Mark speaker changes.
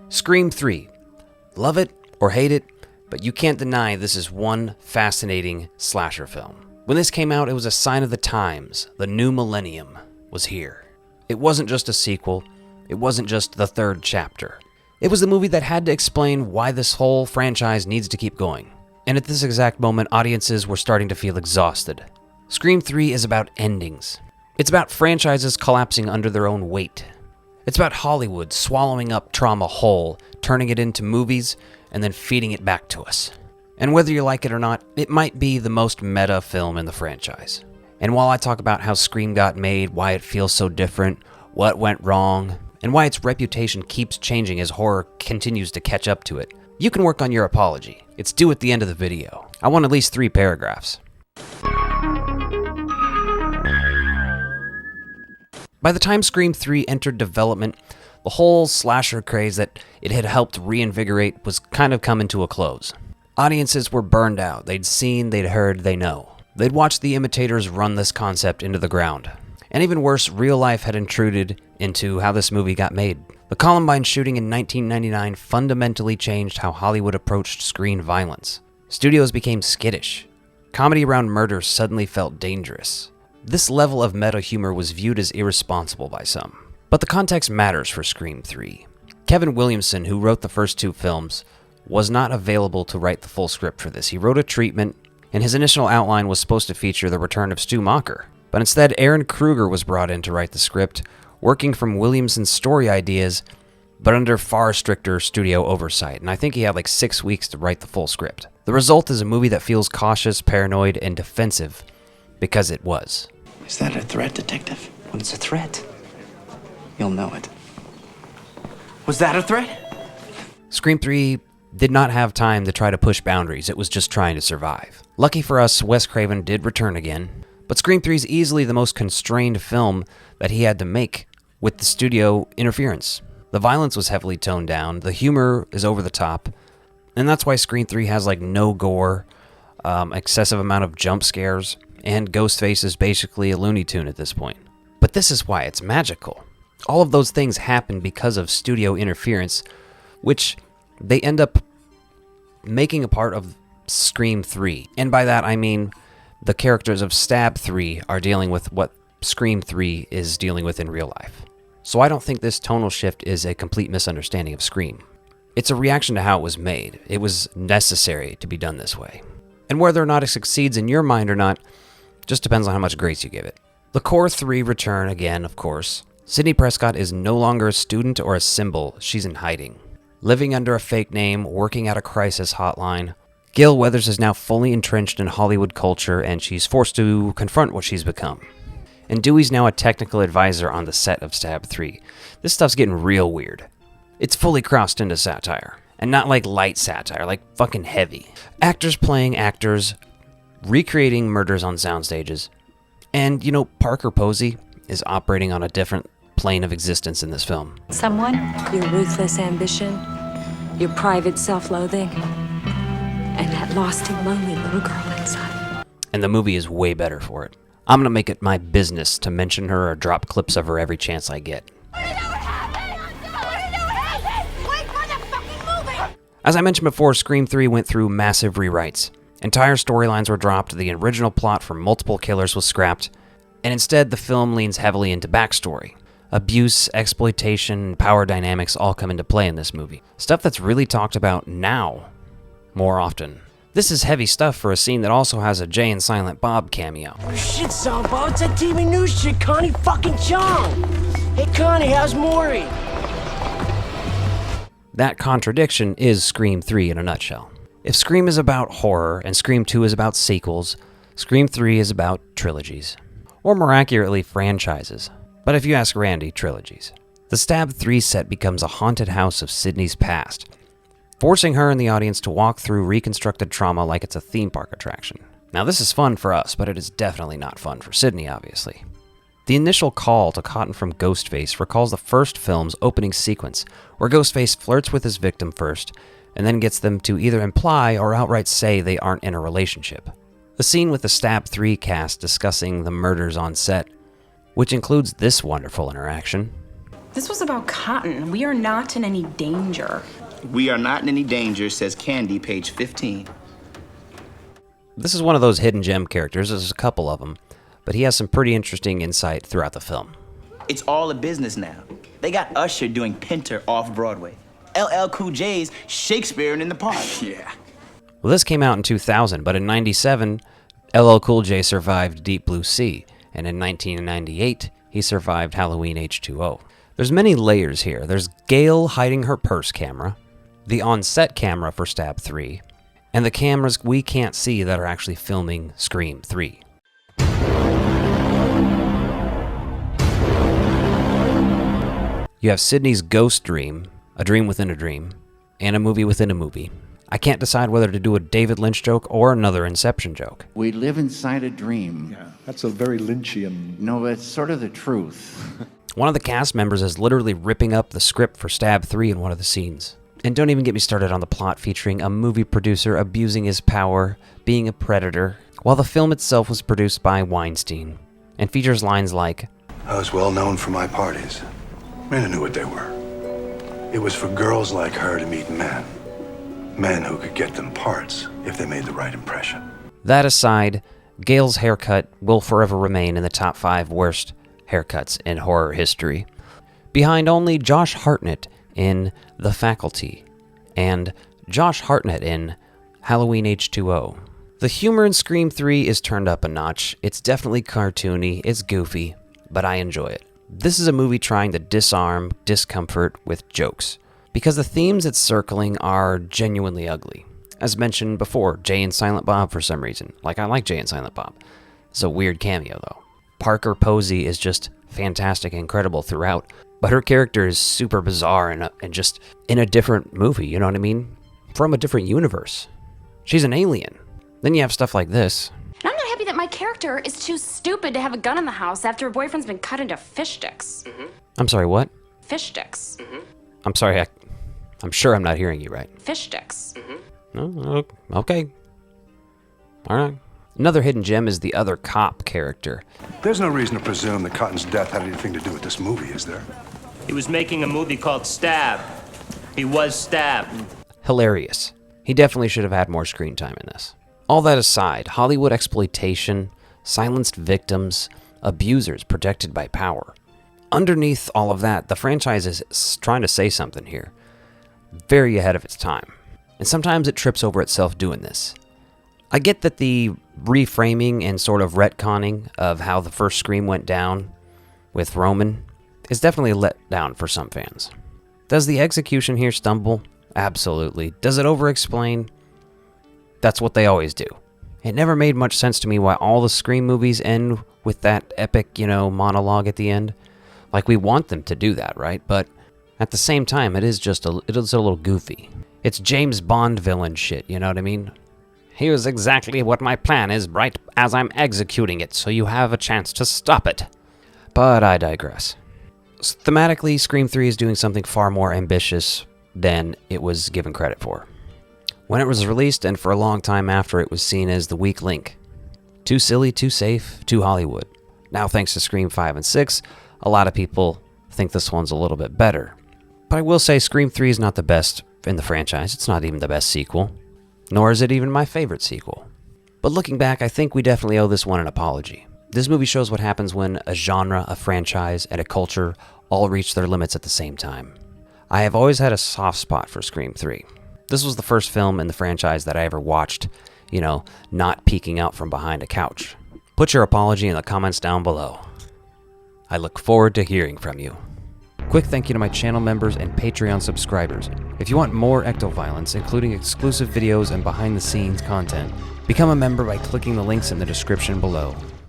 Speaker 1: Scream 3. Love it or hate it, but you can't deny this is one fascinating slasher film. When this came out, it was a sign of the times. The new millennium was here. It wasn't just a sequel. It wasn't just the third chapter. It was the movie that had to explain why this whole franchise needs to keep going. And at this exact moment, audiences were starting to feel exhausted. Scream 3 is about endings. It's about franchises collapsing under their own weight. It's about Hollywood swallowing up trauma whole, turning it into movies, and then feeding it back to us. And whether you like it or not, it might be the most meta film in the franchise. And while I talk about how Scream got made, why it feels so different, what went wrong, and why its reputation keeps changing as horror continues to catch up to it, you can work on your apology. It's due at the end of the video. I want at least 3 paragraphs. By the time Scream 3 entered development, the whole slasher craze that it had helped reinvigorate was kind of coming to a close. Audiences were burned out. They'd seen, they'd heard, they know. They'd watched the imitators run this concept into the ground. And even worse, real life had intruded into how this movie got made. The Columbine shooting in 1999 fundamentally changed how Hollywood approached screen violence. Studios became skittish. Comedy around murder suddenly felt dangerous. This level of meta humor was viewed as irresponsible by some. But the context matters for Scream 3. Kevin Williamson, who wrote the first 2 films, was not available to write the full script for this. He wrote a treatment, and his initial outline was supposed to feature the return of Stu Macher. But instead, Aaron Kruger was brought in to write the script, working from Williamson's story ideas, but under far stricter studio oversight. And I think he had like 6 weeks to write the full script. The result is a movie that feels cautious, paranoid, and defensive, because it was.
Speaker 2: Is that a threat, Detective?
Speaker 3: When it's a threat, you'll know it.
Speaker 2: Was that a threat?
Speaker 1: Scream 3 did not have time to try to push boundaries. It was just trying to survive. Lucky for us, Wes Craven did return again, but Scream 3 is easily the most constrained film that he had to make with the studio interference. The violence was heavily toned down, the humor is over the top, and that's why Scream 3 has like no gore, excessive amount of jump scares, and Ghostface is basically a Looney Tune at this point. But this is why it's magical. All of those things happen because of studio interference, which they end up making a part of Scream 3. And by that I mean the characters of Stab 3 are dealing with what Scream 3 is dealing with in real life. So I don't think this tonal shift is a complete misunderstanding of Scream. It's a reaction to how it was made. It was necessary to be done this way. And whether or not it succeeds in your mind or not, just depends on how much grace you give it. The core 3 return again, of course. Sidney Prescott is no longer a student or a symbol. She's in hiding. Living under a fake name, working at a crisis hotline. Gail Weathers is now fully entrenched in Hollywood culture, and she's forced to confront what she's become. And Dewey's now a technical advisor on the set of Stab 3. This stuff's getting real weird. It's fully crossed into satire. And not like light satire, like fucking heavy. Actors playing actors, recreating murders on sound stages. And, you know, Parker Posey is operating on a different plane of existence in this film.
Speaker 4: Someone, your ruthless ambition, your private self-loathing, and that lost and lonely little girl inside.
Speaker 1: And the movie is way better for it. I'm gonna make it my business to mention her or drop clips of her every chance I get. As I mentioned before, Scream 3 went through massive rewrites. Entire storylines were dropped, the original plot for multiple killers was scrapped, and instead the film leans heavily into backstory. Abuse, exploitation, power dynamics all come into play in this movie. Stuff that's really talked about now more often. This is heavy stuff for a scene that also has a Jay and Silent Bob cameo.
Speaker 5: Oh, shit, Salvo, it's that TV news shit, Connie fucking Chung. Hey, Connie, how's Maury?
Speaker 1: That contradiction is Scream 3 in a nutshell. If Scream is about horror and Scream 2 is about sequels, Scream 3 is about trilogies. Or more accurately, franchises. But if you ask Randy, trilogies. The Stab 3 set becomes a haunted house of Sydney's past, forcing her and the audience to walk through reconstructed trauma like it's a theme park attraction. Now this is fun for us, but it is definitely not fun for Sydney, obviously. The initial call to cotton from Ghostface recalls the first film's opening sequence, where Ghostface flirts with his victim first, and then gets them to either imply or outright say they aren't in a relationship. The scene with the Stab 3 cast discussing the murders on set, which includes this wonderful interaction.
Speaker 6: This was about Cotton. We are not in any danger.
Speaker 7: We are not in any danger, says Candy, page 15.
Speaker 1: This is one of those hidden gem characters. There's a couple of them, but he has some pretty interesting insight throughout the film.
Speaker 7: It's all a business now. They got Usher doing Pinter off-Broadway. LL Cool J's Shakespearean in the park. Yeah.
Speaker 1: Well, this came out in 2000, but in 97, LL Cool J survived Deep Blue Sea, and in 1998, he survived Halloween H2O. There's many layers here. There's Gail hiding her purse camera, the on-set camera for Stab 3, and the cameras we can't see that are actually filming Scream 3. You have Sydney's ghost dream, a dream within a dream, and a movie within a movie. I can't decide whether to do a David Lynch joke or another Inception joke.
Speaker 8: We live inside a dream.
Speaker 9: Yeah, that's a very Lynchian...
Speaker 8: No, it's sort of the truth.
Speaker 1: One of the cast members is literally ripping up the script for Stab 3 in one of the scenes. And don't even get me started on the plot featuring a movie producer abusing his power, being a predator, while the film itself was produced by Weinstein, and features lines like,
Speaker 10: I was well known for my parties. Men who knew what they were. It was for girls like her to meet men. Men who could get them parts if they made the right impression.
Speaker 1: That aside, Gail's haircut will forever remain in the top 5 worst haircuts in horror history, behind only Josh Hartnett in The Faculty and Josh Hartnett in Halloween H2O. The humor in Scream 3 is turned up a notch. It's definitely cartoony, it's goofy, but I enjoy it. This is a movie trying to disarm discomfort with jokes, because the themes it's circling are genuinely ugly. As mentioned before, Jay and Silent Bob for some reason. Like, I like Jay and Silent Bob. It's a weird cameo, though. Parker Posey is just fantastic and incredible throughout, but her character is super bizarre and just in a different movie, you know what I mean? From a different universe. She's an alien. Then you have stuff like this.
Speaker 11: And I'm not happy that my character is too stupid to have a gun in the house after her boyfriend's been cut into fish sticks.
Speaker 1: I'm sorry, what?
Speaker 11: Fish sticks.
Speaker 1: I'm sorry, I'm sure I'm not hearing you right.
Speaker 11: Fish sticks.
Speaker 1: Oh, okay. All right. Another hidden gem is the other cop character.
Speaker 10: There's no reason to presume that Cotton's death had anything to do with this movie, is there?
Speaker 5: He was making a movie called Stab. He was stabbed.
Speaker 1: Hilarious. He definitely should have had more screen time in this. All that aside, Hollywood exploitation, silenced victims, abusers protected by power. Underneath all of that, the franchise is trying to say something here. Very ahead of its time. And sometimes it trips over itself doing this. I get that the reframing and sort of retconning of how the first Scream went down with Roman is definitely a letdown for some fans. Does the execution here stumble? Absolutely. Does it over-explain? That's what they always do. It never made much sense to me why all the Scream movies end with that epic, monologue at the end. Like, we want them to do that, right? But at the same time, it is a little goofy. It's James Bond villain shit, you know what I mean? Here's exactly what my plan is right as I'm executing it, so you have a chance to stop it. But I digress. Thematically, Scream 3 is doing something far more ambitious than it was given credit for. When it was released, and for a long time after, it was seen as the weak link. Too silly, too safe, too Hollywood. Now, thanks to Scream 5 and 6, a lot of people think this one's a little bit better. But I will say Scream 3 is not the best in the franchise. It's not even the best sequel. Nor is it even my favorite sequel. But looking back, I think we definitely owe this one an apology. This movie shows what happens when a genre, a franchise, and a culture all reach their limits at the same time. I have always had a soft spot for Scream 3. This was the first film in the franchise that I ever watched, not peeking out from behind a couch. Put your apology in the comments down below. I look forward to hearing from you. Quick thank you to my channel members and Patreon subscribers. If you want more ecto-violence, including exclusive videos and behind-the-scenes content, become a member by clicking the links in the description below.